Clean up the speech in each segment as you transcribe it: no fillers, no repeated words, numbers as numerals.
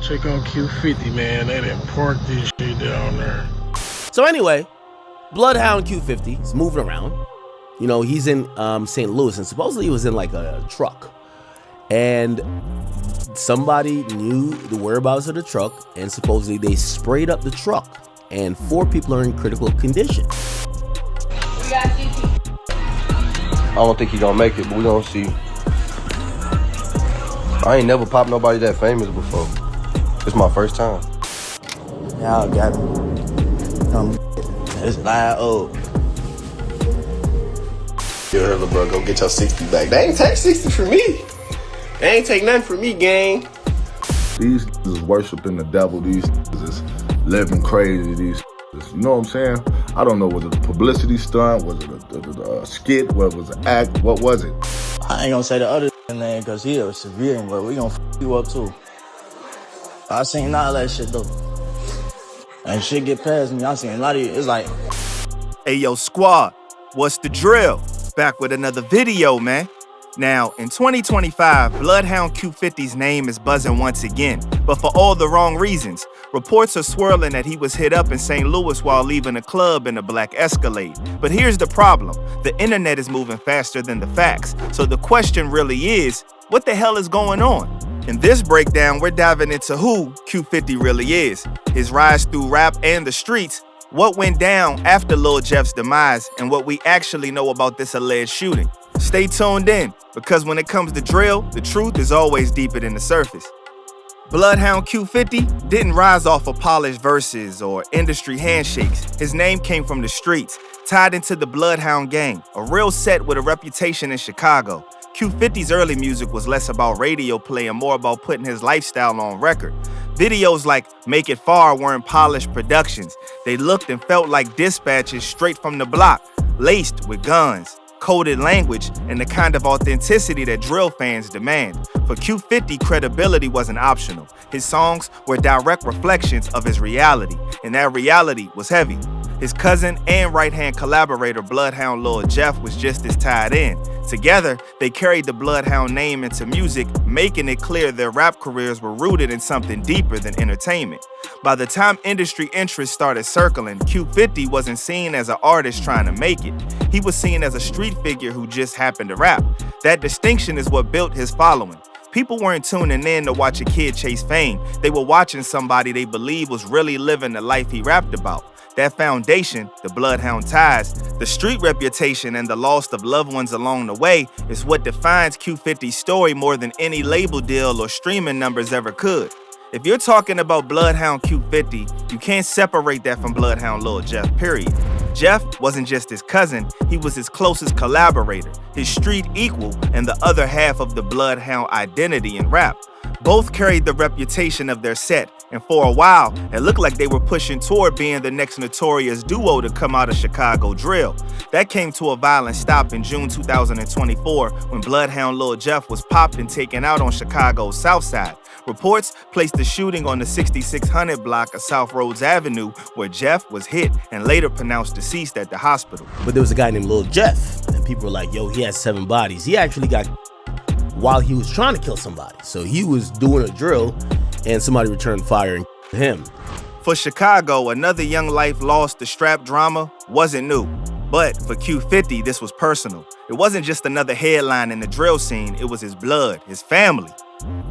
Check on Q50, man. They done parked this shit down there. So anyway, BloodHound Q50 is moving around. You know, he's in St. Louis, and supposedly he was in like a truck. And somebody knew the whereabouts of the truck, and supposedly they sprayed up the truck. And 4 people are in critical condition. We got CT. I don't think he gonna make it, but we gonna see. I ain't never popped nobody that famous before. It's my first time. Y'all got me. It's loud. Yo, little bro, go get your 60 back. They ain't take 60 from me. They ain't take nothing from me, gang. These is worshiping the devil. These is living crazy. These, you know what I'm saying? I don't know, was it a publicity stunt? Was it a skit? What was it, act? What was it? I ain't gonna say the other name because he was severe, but we gonna you up too. I seen all that shit though. And shit get past me. I seen a lot of it. It's like, hey yo, squad, what's the drill? Back with another video, man. Now, in 2025, BloodHound Q50's name is buzzing once again, but for all the wrong reasons. Reports are swirling that he was hit up in St. Louis while leaving a club in a black Escalade. But here's the problem. The internet is moving faster than the facts. So the question really is, what the hell is going on? In this breakdown, we're diving into who Q50 really is, his rise through rap and the streets, what went down after Lil Jeff's demise, and what we actually know about this alleged shooting. Stay tuned in, because when it comes to drill, the truth is always deeper than the surface. BloodHound Q50 didn't rise off of polished verses or industry handshakes. His name came from the streets, tied into the BloodHound gang, a real set with a reputation in Chicago. Q50's early music was less about radio play and more about putting his lifestyle on record. Videos like Make It Far weren't polished productions. They looked and felt like dispatches straight from the block, laced with guns, coded language, and the kind of authenticity that drill fans demand. For Q50, credibility wasn't optional. His songs were direct reflections of his reality, and that reality was heavy. His cousin and right-hand collaborator, BloodHound Lil Jeff, was just as tied in. Together, they carried the BloodHound name into music, making it clear their rap careers were rooted in something deeper than entertainment. By the time industry interests started circling, Q50 wasn't seen as an artist trying to make it. He was seen as a street figure who just happened to rap. That distinction is what built his following. People weren't tuning in to watch a kid chase fame. They were watching somebody they believed was really living the life he rapped about. That foundation, the BloodHound ties, the street reputation, and the loss of loved ones along the way is what defines Q50's story more than any label deal or streaming numbers ever could. If you're talking about BloodHound Q50, you can't separate that from BloodHound Lil Jeff, period. Jeff wasn't just his cousin, he was his closest collaborator, his street equal, and the other half of the BloodHound identity in rap. Both carried the reputation of their set, and for a while, it looked like they were pushing toward being the next notorious duo to come out of Chicago drill. That came to a violent stop in June 2024 when BloodHound Lil Jeff was popped and taken out on Chicago's South Side. Reports placed the shooting on the 6600 block of South Rhodes Avenue, where Jeff was hit and later pronounced deceased at the hospital. But there was a guy named Lil Jeff, and people were like, yo, he has 7 bodies. He actually got while he was trying to kill somebody. So he was doing a drill, and somebody returned fire and killed him. For Chicago, another young life lost to strap drama wasn't new. But for Q50, this was personal. It wasn't just another headline in the drill scene, it was his blood, his family.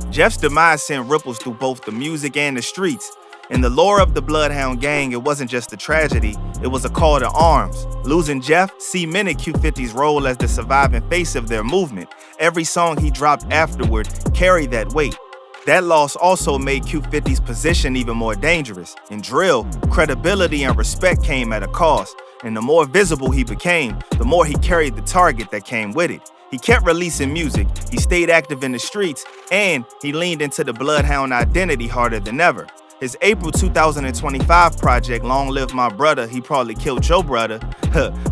Jeff's demise sent ripples through both the music and the streets. In the lore of the BloodHound gang, it wasn't just a tragedy, it was a call to arms. Losing Jeff cemented Q50's role as the surviving face of their movement. Every song he dropped afterward carried that weight. That loss also made Q50's position even more dangerous. In drill, credibility and respect came at a cost, and the more visible he became, the more he carried the target that came with it. He kept releasing music, he stayed active in the streets, and he leaned into the BloodHound identity harder than ever. His April 2025 project, Long Live My Brother, He Probably Killed Your Brother,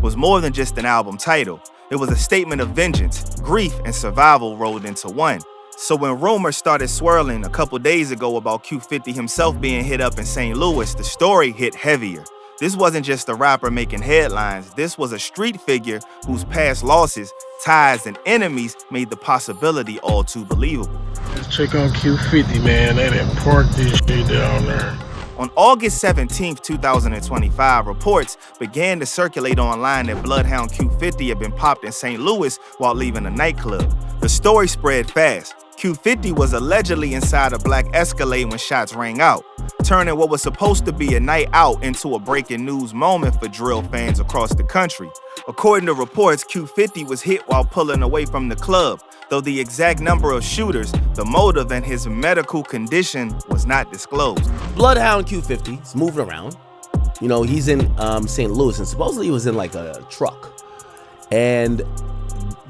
was more than just an album title. It was a statement of vengeance, grief, and survival rolled into one. So when rumors started swirling a couple days ago about Q50 himself being hit up in St. Louis, the story hit heavier. This wasn't just a rapper making headlines, this was a street figure whose past losses, ties, and enemies made the possibility all too believable. Just Check on Q50, man. They done parked this shit down there. On August 17, 2025, reports began to circulate online that BloodHound Q50 had been popped in St. Louis while leaving a nightclub. The story spread fast. Q50 was allegedly inside a black Escalade when shots rang out, turning what was supposed to be a night out into a breaking news moment for drill fans across the country. According to reports, Q50 was hit while pulling away from the club, though the exact number of shooters, the motive, and his medical condition was not disclosed. BloodHound Q50 is moving around. You know, he's in St. Louis, and supposedly he was in like a truck. And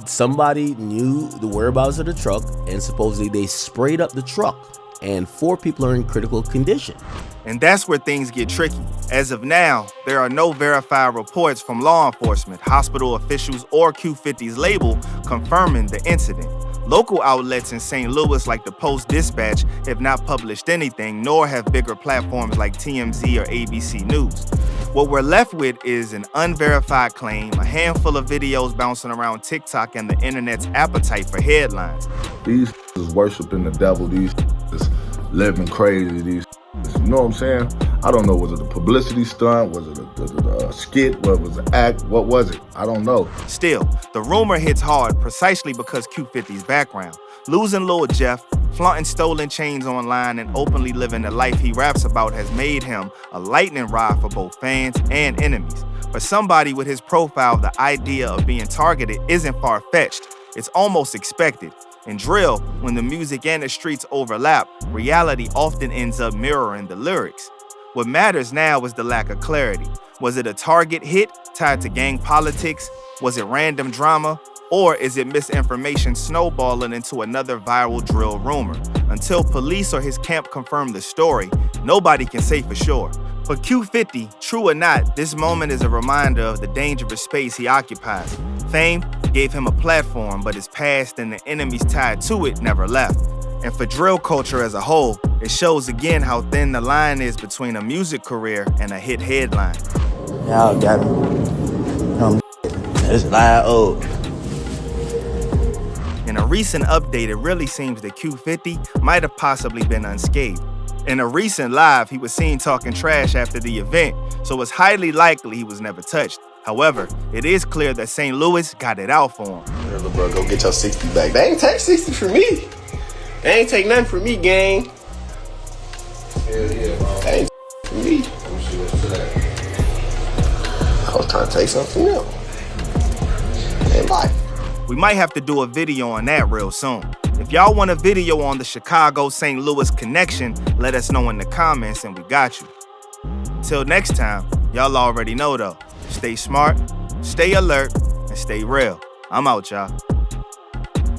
somebody knew the whereabouts of the truck, and supposedly they sprayed up the truck, and 4 people are in critical condition. And that's where things get tricky. As of now, there are no verified reports from law enforcement, hospital officials, or Q50's label confirming the incident. Local outlets in St. Louis like the Post-Dispatch have not published anything, nor have bigger platforms like TMZ or ABC News. What we're left with is an unverified claim, a handful of videos bouncing around TikTok, and the internet's appetite for headlines. These is worshiping the devil. These is living crazy. These, you know what I'm saying? I don't know. Was it a publicity stunt? Was it a skit? What was it, act? What was it? I don't know. Still, the rumor hits hard precisely because Q50's background. Losing Lil Jeff, flaunting stolen chains online, and openly living the life he raps about has made him a lightning rod for both fans and enemies. For somebody with his profile, the idea of being targeted isn't far-fetched. It's almost expected. In drill, when the music and the streets overlap, reality often ends up mirroring the lyrics. What matters now is the lack of clarity. Was it a target hit tied to gang politics? Was it random drama? Or is it misinformation snowballing into another viral drill rumor? Until police or his camp confirm the story, nobody can say for sure. For Q50, true or not, this moment is a reminder of the dangerous space he occupies. Fame gave him a platform, but his past and the enemies tied to it never left. And for drill culture as a whole, it shows again how thin the line is between a music career and a hit headline. Y'all got me. It's loud. In a recent update, it really seems that Q50 might have possibly been unscathed. In a recent live, he was seen talking trash after the event, so it's highly likely he was never touched. However, it is clear that St. Louis got it out for him. Yeah, little bro, go get your 60 back. They ain't take 60 from me. They ain't take nothing from me, gang. Hell yeah, bro. They ain't from me. Let me see what's today. I was trying to take something else. And bye. We might have to do a video on that real soon. If y'all want a video on the Chicago-St. Louis connection, let us know in the comments and we got you. Until next time, y'all already know though, stay smart, stay alert, and stay real. I'm out, y'all.